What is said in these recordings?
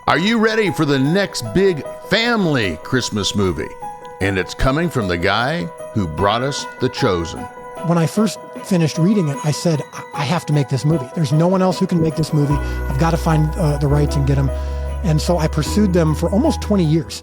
Are you ready for the next big family Christmas movie? And it's coming from the guy who brought us The Chosen. When I first finished reading it, I said, I have to make this movie. There's no one else who can make this movie. I've got to find the rights and get them. And so I pursued them for almost 20 years.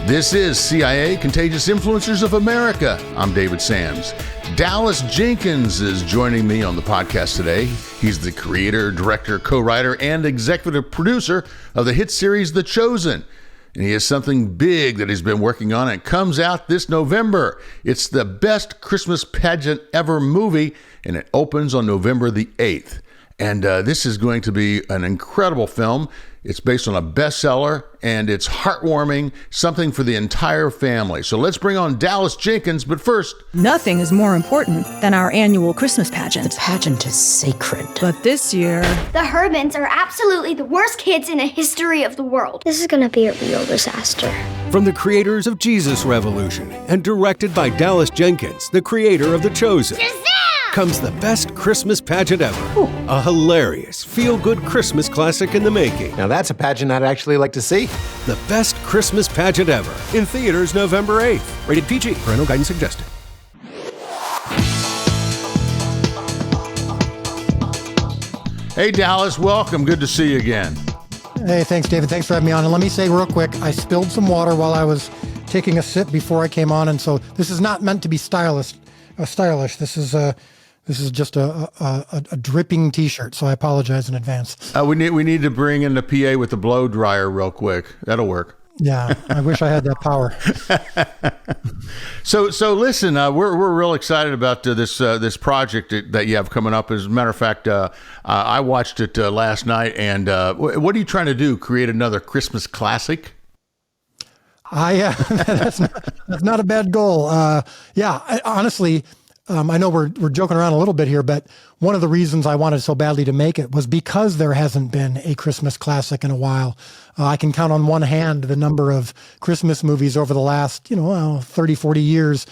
This is CIA, Contagious Influencers of America. I'm David Sams. Dallas Jenkins is joining me on the podcast today. He's the creator, director, co-writer, and executive producer of the hit series The Chosen. And he has something big that he's been working on, and it comes out this November. It's the best Christmas pageant ever movie, and it opens on November the 8th. And this is going to be an incredible film. It's based on a bestseller, and it's heartwarming, something for the entire family. So let's bring on Dallas Jenkins, but first... Nothing is more important than our annual Christmas pageant. The pageant is sacred. But this year... The Hermans are absolutely the worst kids in the history of the world. This is gonna be a real disaster. From the creators of Jesus Revolution and directed by Dallas Jenkins, the creator of The Chosen, comes the best Christmas pageant ever. Ooh. A hilarious, feel-good Christmas classic in the making. Now that's a pageant I'd actually like to see. The best Christmas pageant ever. In theaters November 8th. Rated PG. Parental guidance suggested. Hey, Dallas, welcome. Good to see you again. Hey, thanks, David. Thanks for having me on. And let me say real quick, I spilled some water while I was taking a sip before I came on, and so this is not meant to be stylish. This is just a dripping T-shirt, so I apologize in advance. We need to bring in the PA with the blow dryer real quick. That'll work. Yeah, I wish I had that power. So listen, we're real excited about this project that you have coming up. As a matter of fact, I watched it last night, and what are you trying to do? Create another Christmas classic? That's not a bad goal. Honestly. I know we're joking around a little bit here, but one of the reasons I wanted so badly to make it was because there hasn't been a Christmas classic in a while. I can count on one hand the number of Christmas movies over the last, 30, 40 years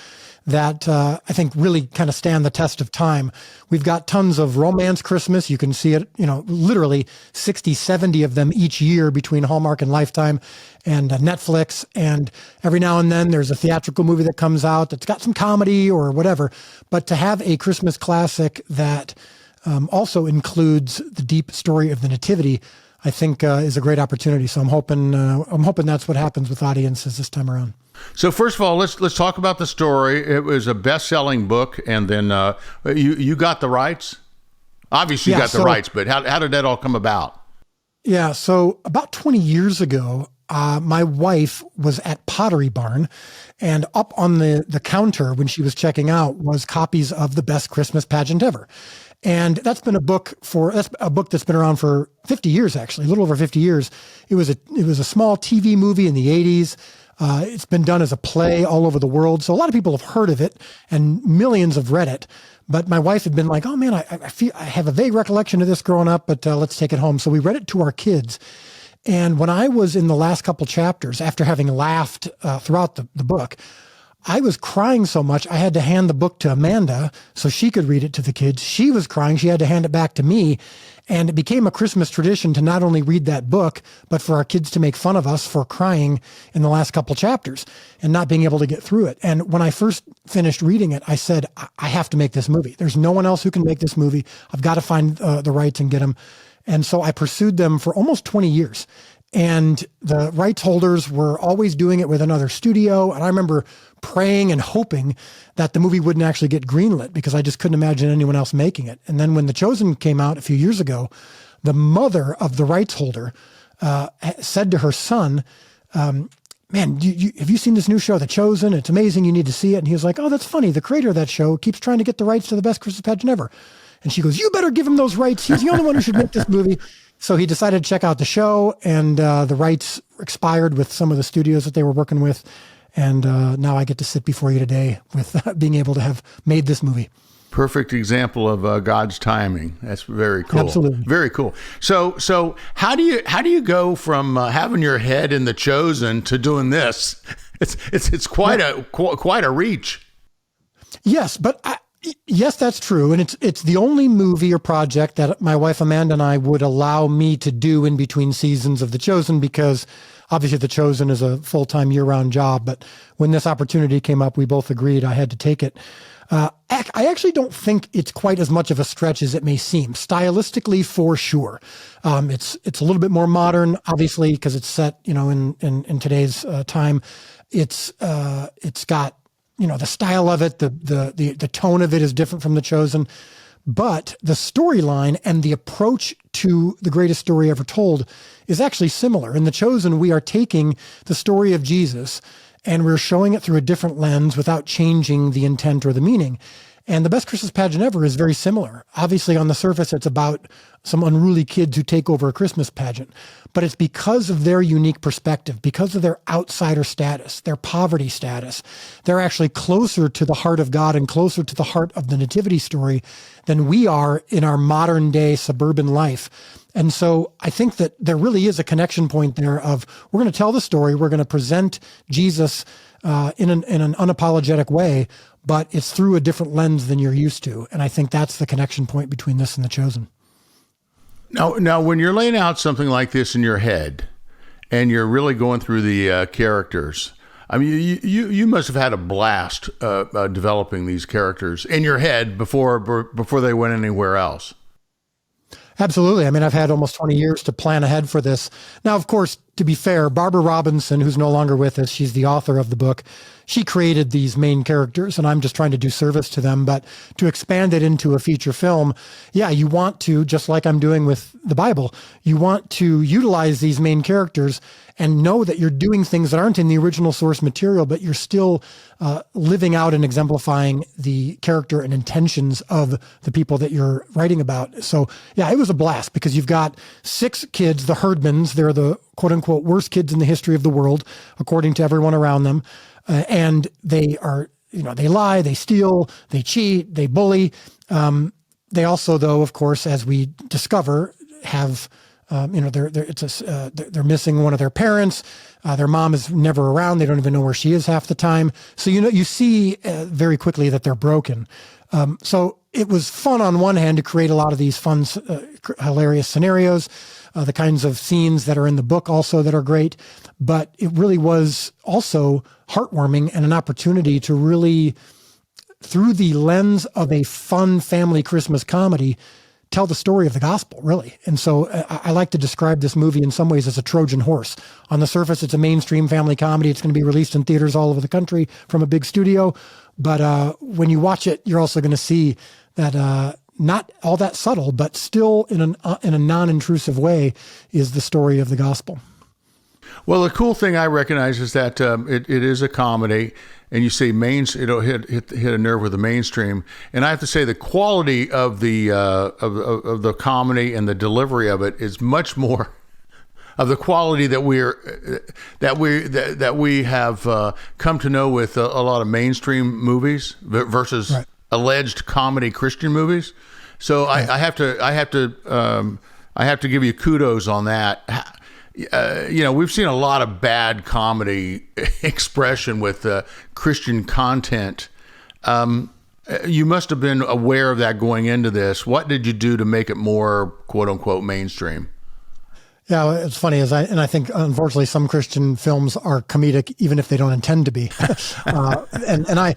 that I think really kind of stand the test of time. We've got tons of romance Christmas. You can see it, literally 60, 70 of them each year between Hallmark and Lifetime and Netflix. And every now and then there's a theatrical movie that comes out that's got some comedy or whatever. But to have a Christmas classic that also includes the deep story of the Nativity, I think is a great opportunity. So I'm hoping that's what happens with audiences this time around. So first of all, let's talk about the story. It was a best-selling book, and then you got the rights. Obviously, you got the rights, but how did that all come about? Yeah, so about 20 years ago, my wife was at Pottery Barn, and up on the counter when she was checking out was copies of The Best Christmas Pageant Ever. And that's a book that's been around for 50 years, actually, a little over 50 years. It was a small TV movie in the 80s. It's been done as a play all over the world. So a lot of people have heard of it and millions have read it. But my wife had been like, oh man, I have a vague recollection of this growing up, but let's take it home. So we read it to our kids. And when I was in the last couple chapters, after having laughed throughout the book, I was crying so much, I had to hand the book to Amanda so she could read it to the kids. She was crying. She had to hand it back to me. And it became a Christmas tradition to not only read that book, but for our kids to make fun of us for crying in the last couple chapters and not being able to get through it. And when I first finished reading it, I said, I have to make this movie. There's no one else who can make this movie. I've got to find the rights and get them. And so I pursued them for almost 20 years. And the rights holders were always doing it with another studio. And I remember praying and hoping that the movie wouldn't actually get greenlit because I just couldn't imagine anyone else making it. And then when The Chosen came out a few years ago, the mother of the rights holder said to her son, man, have you seen this new show, The Chosen? It's amazing. You need to see it. And he was like, oh, that's funny. The creator of that show keeps trying to get the rights to the best Christmas pageant ever. And she goes, you better give him those rights. He's the only one who should make this movie. So he decided to check out the show, and the rights expired with some of the studios that they were working with. And now I get to sit before you today with being able to have made this movie. Perfect example of God's timing. That's very cool. Absolutely. Very cool. So how do you go from having your head in The Chosen to doing this? It's quite a reach. Yes, yes, that's true. And it's the only movie or project that my wife Amanda and I would allow me to do in between seasons of The Chosen, because obviously The Chosen is a full-time year-round job. But when this opportunity came up, we both agreed I had to take it. I actually don't think it's quite as much of a stretch as it may seem. Stylistically, for sure. It's a little bit more modern, obviously, because it's set, in today's time. It's got, the style of it, the tone of it is different from The Chosen, but the storyline and the approach to the greatest story ever told is actually similar. In The Chosen, we are taking the story of Jesus and we're showing it through a different lens without changing the intent or the meaning. And The Best Christmas Pageant Ever is very similar. Obviously, on the surface, it's about some unruly kids who take over a Christmas pageant. But it's because of their unique perspective, because of their outsider status, their poverty status. They're actually closer to the heart of God and closer to the heart of the nativity story than we are in our modern day suburban life. And so I think that there really is a connection point there of, we're going to tell the story, we're going to present Jesus in an unapologetic way, but it's through a different lens than you're used to. And I think that's the connection point between this and The Chosen. Now, when you're laying out something like this in your head and you're really going through the characters, I mean, you must have had a blast developing these characters in your head before they went anywhere else. Absolutely. I mean, I've had almost 20 years to plan ahead for this. Now, of course, to be fair, Barbara Robinson, who's no longer with us, she's the author of the book. She created these main characters, and I'm just trying to do service to them. But to expand it into a feature film, yeah, you want to, just like I'm doing with the Bible, you want to utilize these main characters and know that you're doing things that aren't in the original source material, but you're still living out and exemplifying the character and intentions of the people that you're writing about. So, yeah, it was a blast because you've got 6 kids, the Herdmans. They're the quote unquote worst kids in the history of the world, according to everyone around them. And they are, they lie, they steal, they cheat, they bully. They also, though, of course, as we discover, have, they're missing one of their parents. Their mom is never around. They don't even know where she is half the time. So, you see very quickly that they're broken. So it was fun on one hand to create a lot of these fun, hilarious scenarios, the kinds of scenes that are in the book also that are great. But it really was also heartwarming and an opportunity to really, through the lens of a fun family Christmas comedy, tell the story of the gospel, really. And so I like to describe this movie in some ways as a Trojan horse. On the surface, it's a mainstream family comedy. It's going to be released in theaters all over the country from a big studio. But when you watch it, you're also going to see that not all that subtle, but still in a non-intrusive way is the story of the gospel. Well, the cool thing I recognize is that it is a comedy, and you say it'll hit a nerve with the mainstream. And I have to say the quality of the comedy and the delivery of it is much more of the quality that we have come to know with a lot of mainstream movies versus right. Alleged comedy Christian movies. So right. I have to give you kudos on that. We've seen a lot of bad comedy expression with Christian content. You must have been aware of that going into this. What did you do to make it more quote unquote mainstream? Yeah, it's funny, I think unfortunately some Christian films are comedic even if they don't intend to be. And I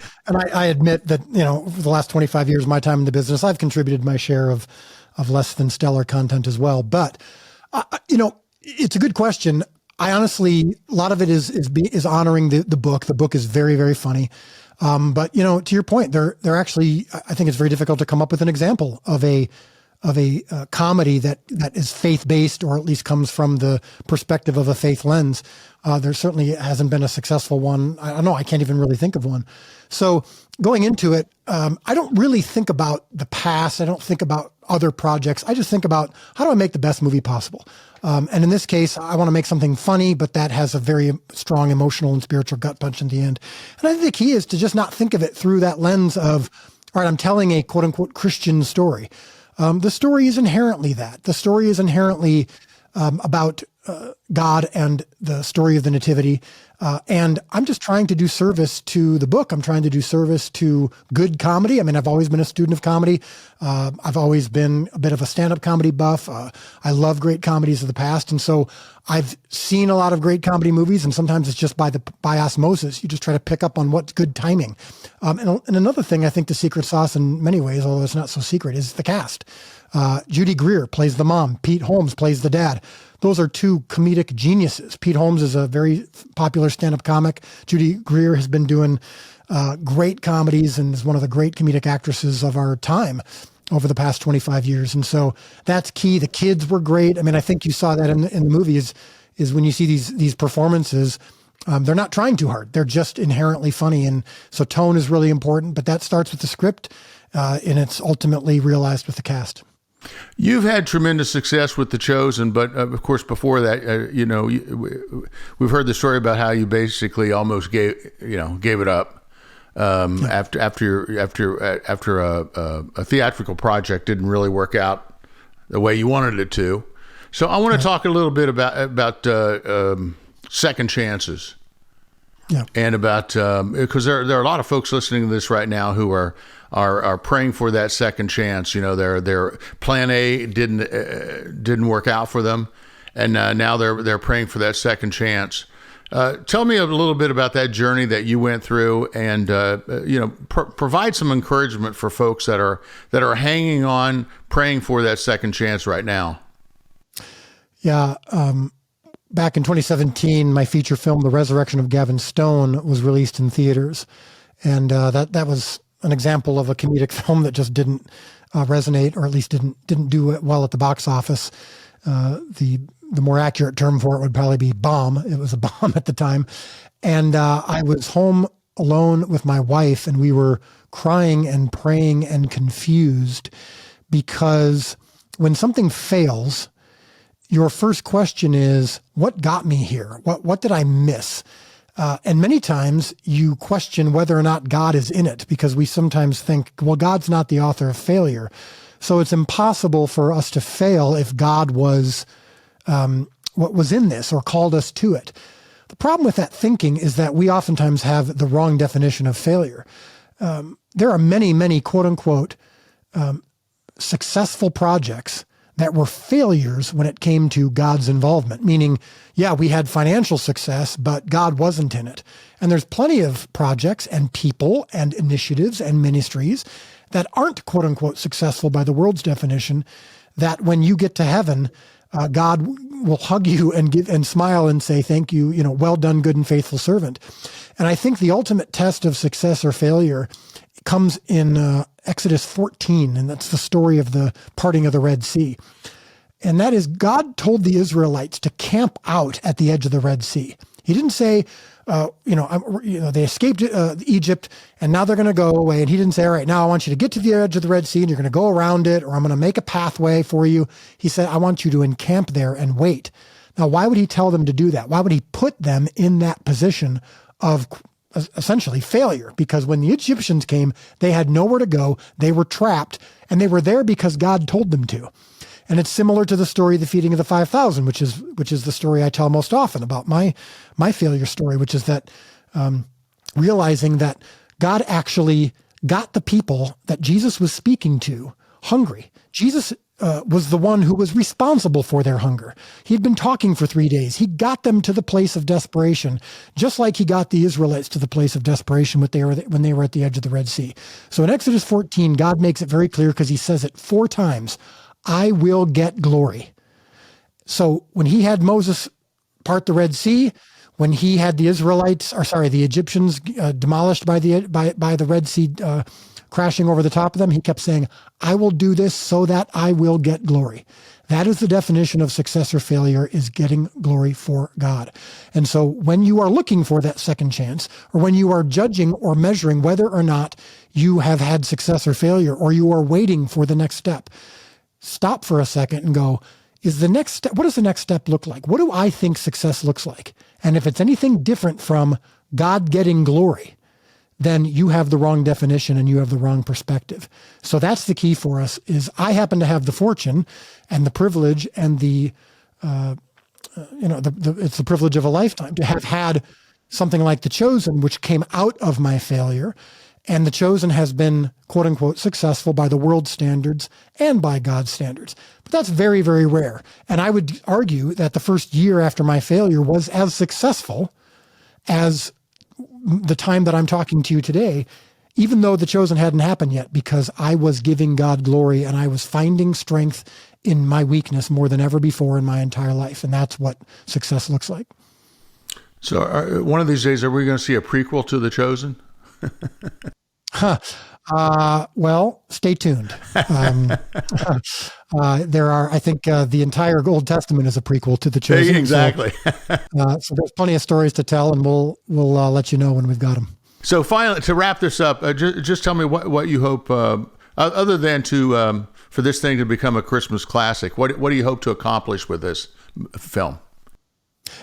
admit that for the last 25 years of my time in the business, I've contributed my share of less than stellar content as well. But it's a good question. I honestly, a lot of it is honoring the book. The book is very, very funny. But to your point, they're actually, I think it's very difficult to come up with an example of a comedy that is faith-based, or at least comes from the perspective of a faith lens. There certainly hasn't been a successful one. I don't know. I can't even really think of one. So going into it, I don't really think about the past. I don't think about other projects. I just think about, how do I make the best movie possible? And in this case, I want to make something funny, but that has a very strong emotional and spiritual gut punch in the end. And I think the key is to just not think of it through that lens of, all right, I'm telling a quote unquote Christian story. The story is inherently that. The story is inherently about God and the story of the Nativity. And I'm just trying to do service to the book. I'm trying to do service to good comedy. I mean, I've always been a student of comedy. I've always been a bit of a stand-up comedy buff. I love great comedies of the past. And so I've seen a lot of great comedy movies, and sometimes it's just by osmosis. You just try to pick up on what's good timing. And another thing, I think the secret sauce in many ways, although it's not so secret, is the cast. Judy Greer plays the mom. Pete Holmes plays the dad. Those are two comedic geniuses. Pete Holmes is a very popular stand-up comic. Judy Greer has been doing great comedies and is one of the great comedic actresses of our time over the past 25 years. And so that's key. The kids were great. I mean, I think you saw that in the movie is when you see these performances, they're not trying too hard. They're just inherently funny. And so tone is really important, but that starts with the script and it's ultimately realized with the cast. You've had tremendous success with The Chosen, but of course, before that, we've heard the story about how you basically almost gave it up after a theatrical project didn't really work out the way you wanted it to. So I want to talk a little bit about second chances. Yeah. And about because there are a lot of folks listening to this right now who are praying for that second chance. You know, their plan A didn't work out for them, and now they're praying for that second chance. Tell me a little bit about that journey that you went through, and provide some encouragement for folks that are hanging on, praying for that second chance right now. Yeah. Back in 2017, my feature film, The Resurrection of Gavin Stone, was released in theaters. And that was an example of a comedic film that just didn't resonate, or at least didn't do it well at the box office. The more accurate term for it would probably be bomb. It was a bomb at the time. And I was home alone with my wife, and we were crying and praying and confused, because when something fails, your first question is, what got me here? What did I miss? And many times you question whether or not God is in it, because we sometimes think, well, God's not the author of failure. So it's impossible for us to fail if God was what was in this or called us to it. The problem with that thinking is that we oftentimes have the wrong definition of failure. There are many, many quote unquote successful projects that were failures when it came to God's involvement, meaning, yeah, we had financial success, but God wasn't in it. And there's plenty of projects and people and initiatives and ministries that aren't quote unquote successful by the world's definition, that when you get to heaven, God will hug you and give and smile and say, thank you, well done, good and faithful servant. And I think the ultimate test of success or failure comes in Exodus 14, and that's the story of the parting of the Red Sea. And that is, God told the Israelites to camp out at the edge of the Red Sea. He didn't say, they escaped Egypt, and now they're going to go away. And he didn't say, all right, now I want you to get to the edge of the Red Sea, and you're going to go around it, or I'm going to make a pathway for you. He said, I want you to encamp there and wait. Now, why would he tell them to do that? Why would he put them in that position of essentially failure? Because when the Egyptians came, they had nowhere to go. They were trapped, and they were there because God told them to. And it's similar to the story of the feeding of the 5,000, which is the story I tell most often about my failure story, which is that realizing that God actually got the people that Jesus was speaking to hungry. Jesus was the one who was responsible for their hunger. He'd been talking for 3 days. He got them to the place of desperation, just like he got the Israelites to the place of desperation when they were at the edge of the Red Sea. So in Exodus 14, God makes it very clear, because he says it 4 times, I will get glory. So when he had Moses part the Red Sea, when he had the Egyptians demolished by the Red Sea crashing over the top of them, he kept saying, I will do this so that I will get glory. That is the definition of success or failure, is getting glory for God. And so when you are looking for that second chance, or when you are judging or measuring whether or not you have had success or failure, or you are waiting for the next step, stop for a second and go, what does the next step look like? What do I think success looks like? And if it's anything different from God getting glory, then you have the wrong definition and you have the wrong perspective. So that's the key for us. Is I happen to have the fortune and the privilege and it's the privilege of a lifetime to have had something like The Chosen, which came out of my failure. And The Chosen has been, quote unquote, successful by the world standards and by God's standards. But that's very, very rare. And I would argue that the first year after my failure was as successful as the time that I'm talking to you today, even though The Chosen hadn't happened yet, because I was giving God glory and I was finding strength in my weakness more than ever before in my entire life. And that's what success looks like. So one of these days, are we going to see a prequel to The Chosen? Well, stay tuned. There are, I think, the entire Old Testament is a prequel to The Chosen. Exactly. So there's plenty of stories to tell, and we'll let you know when we've got them. So finally, to wrap this up, just tell me what you hope, other than for this thing to become a Christmas classic. What do you hope to accomplish with this film?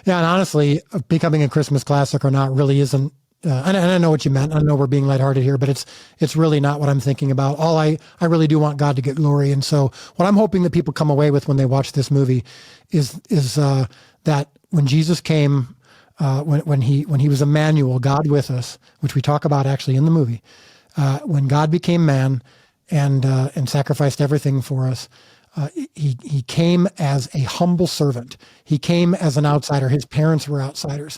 Yeah, and honestly, becoming a Christmas classic or not really isn't. And I know what you meant. I know we're being lighthearted here, but it's really not what I'm thinking about. I really do want God to get glory. And so what I'm hoping that people come away with when they watch this movie is that when Jesus came, when he was Emmanuel, God with us, which we talk about actually in the movie, when God became man and sacrificed everything for us, he came as a humble servant. He came as an outsider. His parents were outsiders.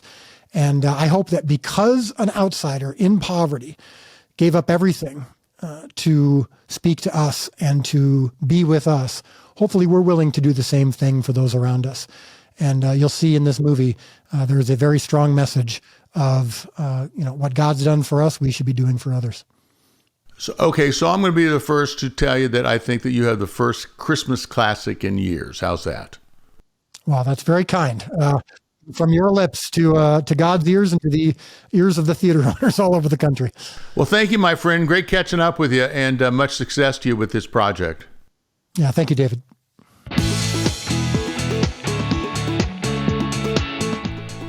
And I hope that because an outsider in poverty gave up everything to speak to us and to be with us, hopefully we're willing to do the same thing for those around us. And you'll see in this movie, there is a very strong message of what God's done for us, we should be doing for others. So I'm going to be the first to tell you that I think that you have the first Christmas classic in years. How's that? Wow, that's very kind. From your lips to God's ears and to the ears of the theater owners all over the country. Well, thank you, my friend. Great catching up with you, and much success to you with this project. Yeah, thank you, David.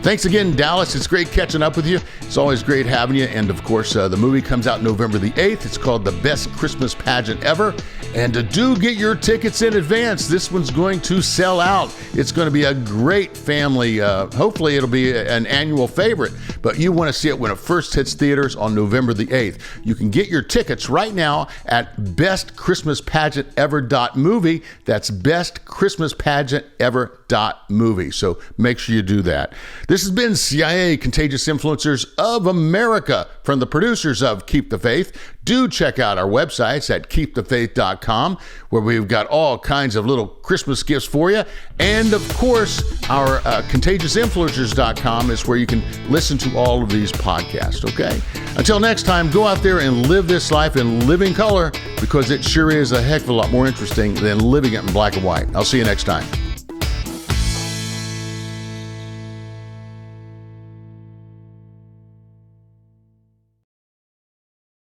Thanks again, Dallas. It's great catching up with you. It's always great having you. And of course, the movie comes out November the 8th. It's called The Best Christmas Pageant Ever. And do get your tickets in advance. This one's going to sell out. It's going to be a great family. Hopefully it'll be an annual favorite, but you want to see it when it first hits theaters on November the 8th. You can get your tickets right now at bestchristmaspageantever.movie. That's bestchristmaspageantever.movie. So make sure you do that. This has been CIA Contagious Influencers of America from the producers of Keep the Faith. Do check out our websites at KeepTheFaith.com, where we've got all kinds of little Christmas gifts for you. And of course, our ContagiousInfluencers.com is where you can listen to all of these podcasts, okay? Until next time, go out there and live this life in living color, because it sure is a heck of a lot more interesting than living it in black and white. I'll see you next time.